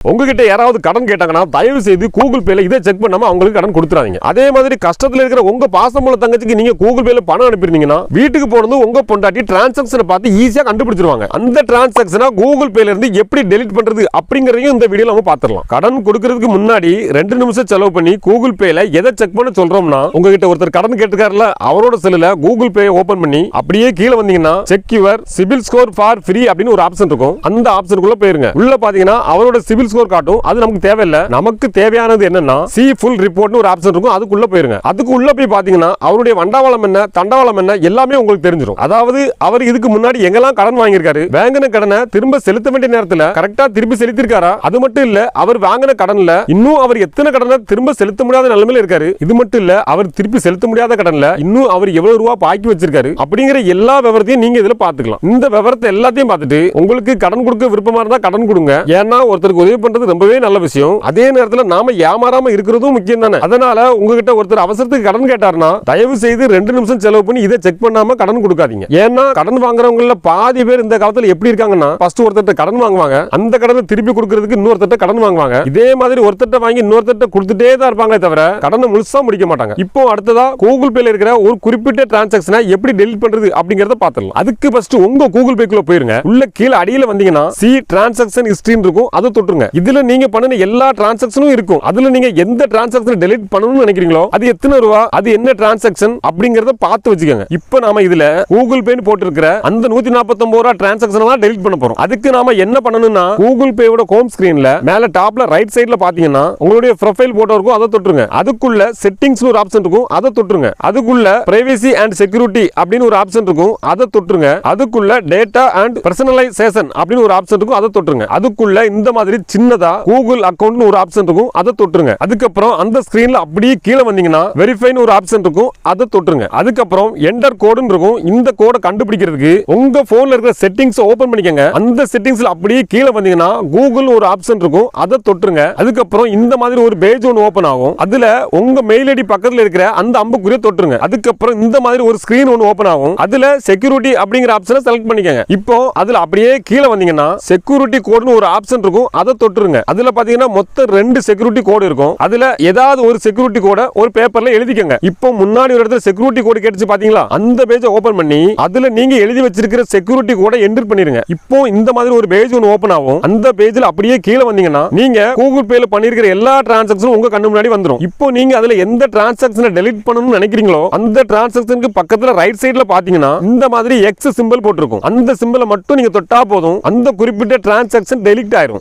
உங்ககிட்ட யாராவது கடன் கேட்டாங்கன்னா தயவு செய்து கூகுள் பேல இதை செக் பண்ணாம அவங்களுக்கு கடன் கொடுத்துறாதீங்க. அதே மாதிரி கஷ்டத்துல இருக்கிற உங்க பாசமுள்ள தங்கச்சிக்கு நீங்க கூகுள் பேல பணம் அனுப்பிருந்தீங்கன்னா வீட்டுக்கு போனது உங்க பொண்டாட்டி டிரான்சாக்ஷனை பார்த்து ஈஸியா கண்டுபிடிச்சிருவாங்க. அந்த டிரான்சாக்ஷனை கூகுள் பேல இருந்து எப்படி டெலிட் பண்றது அப்படிங்கறதையும் இந்த வீடியோல நம்ம பாத்துறலாம். கடன் கொடுக்கிறதுக்கு முன்னாடி 2 நிமிஷம் செலவு பண்ணி கூகுள் பேல எதை செக் பண்ண சொல்றோம்னா, உங்ககிட்ட ஒருத்தர் கடன் கேட்டுக்காருல அவரோட செல்லுல கூகுள் பே ஓபன் பண்ணி அப்படியே கீழே வந்தீங்கன்னா check your CIBIL score for free அப்படின்னு ஒரு ஆப்ஷன் இருக்கும். அந்த ஆப்ஷனுக்குள்ள போயிருங்க. உள்ள பாத்தீங்கன்னா அவரோட சிபில் ஸ்கோர் காட்டும். அது நமக்கு தேவையில்லை. நமக்கு தேவையானது என்னன்னா சி ஃபுல் ரிப்போர்ட்னு ஒரு ஆப்ஷன் இருக்கும். அதுக்குள்ள போயிருங்க. அதுக்கு உள்ள போய் பாத்தீங்கன்னா அவருடைய வண்டாவளம் என்ன தண்டவாளம் என்ன எல்லாமே உங்களுக்கு தெரிஞ்சிடும். அதாவது அவர் இதுக்கு முன்னாடி எங்கெல்லாம் கடன் வாங்கியிருக்காரு, வாங்கின கடனை திரும்ப செலுத்த வேண்டிய நேரத்தில் கரெக்டா திருப்பி செலுத்திருக்காரா, அது மட்டும் இல்ல அவர் வாங்கின கடன்ல இன்னும் அவர் எத்தனை கடனை திரும்ப செலுத்த முடியாத நிலைமையில இருக்காரு, இது மட்டும் இல்ல அவர் திருப்பி செலுத்த முடியாத கடன்ல இன்னும் அவர் எவ்வளவு ரூபா பாக்கி வச்சிருக்காரு அப்படிங்கிற எல்லா விவரத்தையும் நீங்க இதுல பாத்துக்கலாம். இந்த விவரத்தை எல்லாத்தையும் பார்த்துட்டு உங்களுக்கு கடன் கொடுக்க விருப்பமா இருந்தா கடன் கொடுங்க. ஏன்னா ஒருத்தருக்கு உதவி பண்றது ரொம்பவே நல்ல விஷயம். அதே நேரத்தில் நாம ஏமாறாம இருக்கிறதும் முக்கியம் தானே. அதனால உங்ககிட்ட ஒருத்தர் அவசரத்துக்கு கடன் கேட்டாருன்னா தயவு செய்து 2 நிமிஷம் செலவு பண்ணி இதை செக் பண்ணாம கடன் கொடுக்காதீங்க. ஏன்னா கடன் வாங்குறவங்கள பாதி பேர் இந்த காலத்துல எப்படி இருக்காங்கன்னா, ஃபர்ஸ்ட் ஒருத்தர் கடன் வாங்குவாங்க, அந்த கடனை திருப்பி கொடுக்கிறதுக்கு இன்னொருத்தர் கடன் வாங்குவாங்க. இதே மாதிரி ஒருத்தர் வாங்கி இன்னொருத்தர் கொடுத்துட்டே தான் இருப்பாங்களே தவிர கடனை முழுசா முடிக்க மாட்டாங்க. இப்போ அடுத்ததா கூகுள் பேல இருக்கிற ஒரு குறிப்பிட்ட டிரான்சாக்ஷனை எப்படி டெலிட் பண்றது அப்படிங்கறத பாத்துடலாம். அதுக்கு ஃபர்ஸ்ட் உங்க கூகுள் பேக்குள்ள போயிருங்க. உள்ள கீழ அடியில வந்தீங்கன்னா சி டிரான்சாக்ஷன் ஹிஸ்டரி இருக்கும். அதை தொட்டுருங்க. இதுல நீங்க பண்ணின எல்லா டிரான்சாக்ஷனும் இருக்கும். அதுல நீங்க எந்த டிரான்சாக்ஷன் டெலீட் பண்ணணும்னு நினைக்கிறீங்களோ அது எத்தனை ரூபா, அது என்ன டிரான்சாக்ஷன் அப்படிங்கறத பார்த்து வச்சுக்கோங்க. இப்போ நாம இதுல கூகுள் பே போட்டுருக்கிற அந்த 149 ரூபா டிரான்சாக்ஷனை தான் டெலீட் பண்ண போறோம். அதுக்கு நாம என்ன பண்ணணும்னா கூகுள் பேவோட ஹோம் ஸ்கிரீன்ல மேல டாப்ல ரைட் சைடுல பாத்தீங்கன்னா உங்களுடைய ப்ரொஃபைல் போட்டோ இருக்கும். அதை தொட்டுருங்க. அதுக்குள்ள செட்டிங்ஸ் ஒரு ஆப்ஷன் இருக்கும். அதை தொட்டுருங்க. அதுக்குள்ள பிரைவசி அண்ட் செக்யூரிட்டி அப்படின்னு ஒரு ஆப்ஷன் இருக்கும். அதை தொட்டுருங்க. அதுக்குள்ள டேட்டா அண்ட் பர்சனலைசேஷன் அப்படின்னு ஒரு ஆப்ஷன் இருக்கும். அதை தொட்டுருங்க. அதுக்குள்ள இந்த மாதிரி சின்னதா கூகுள் அக்கவுண்ட் ஒரு ஆப்ஷன் இருக்கும். அதை தொட்டுருங்க. அதுக்கப்புறம் அந்த ஸ்கிரீன்ல அப்படியே கீழே வந்தீங்கன்னா வெரிஃபைன்னு ஒரு ஆப்ஷன் இருக்கும். அதை தொட்டுருங்க. அதுக்கப்புறம் என்டர் கோடுன்னு இருக்கும். இந்த கோடை கண்டுபிடிக்கிறதுக்கு உங்க போன்ல இருக்கிற செட்டிங்ஸ் ஓபன் பண்ணிக்கங்க. அந்த செட்டிங்ஸ்ல அப்படியே கீழே வந்தீங்கன்னா கூகுள் ஒரு ஆப்ஷன் இருக்கும். அதை தொட்டுருங்க. அதுக்கப்புறம் இந்த மாதிரி ஒரு பேஜ் ஒன்று ஓபன் ஆகும். அதுல உங்க மெயில் ஐடி பக்கத்துல இருக்கிற அந்த அம்புக்குறியை தொட்டுருங்க. அதுக்கப்புறம் இந்த மாதிரி ஒரு ஸ்கிரீன் ஒன்று ஓபன் ஆகும். அதுல செக்யூரிட்டி அப்படிங்கிற ஆப்ஷனை செலக்ட் பண்ணிக்கங்க. இப்போ அதுல அப்படியே கீழே வந்தீங்கன்னா செக்யூரிட்டி கோடுன்னு ஒரு ஆப்ஷன் இருக்கும். அதை தொட்டுருங்க. அதுல பாத்தீங்கன்னா மொத்தம் 2 செக்யூரிட்டி கோடு இருக்கும். அதுல ஏதாவது ஒரு செக்யூரிட்டி கோட ஒரு பேப்பர்ல எழுதிக்கங்க. இப்போ முன்னாடி ஒரு இடத்துல செக்யூரிட்டி கோடு கேட்டுச்சு பாத்தீங்களா, அந்த பேஜை ஓபன் பண்ணி அதுல நீங்க எழுதி வச்சிருக்கிற செக்யூரிட்டி கோட என்டர் பண்ணிருங்க. இப்போ இந்த மாதிரி ஒரு பேஜ் ஒன்று ஓபன் ஆகும். அந்த பேஜ்ல அப்படியே கீழே வந்தீங்கன்னா நீங்க கூகுள் பேல பண்ணிருக்கிற எல்லா டிரான்சாக்ஷனும் உங்க கண்ணு முன்னாடி வந்துரும். இப்போ நீங்க அதுல எந்த டிரான்சாக்ஷனை டெலீட் பண்ணணும்னு நினைக்கிறீங்களோ அந்த டிரான்சாக்ஷனுக்கு பக்கத்துல ரைட் சைடுல பாத்தீங்கன்னா இந்த மாதிரி எக்ஸ் சிம்பல் போட்டிருக்கும். அந்த சிம்பலை மட்டும் நீங்க தொட்டா போதும், அந்த குறிப்பிட்ட டிரான்சாக்ஷன் டெலீட் ஆயிரும்.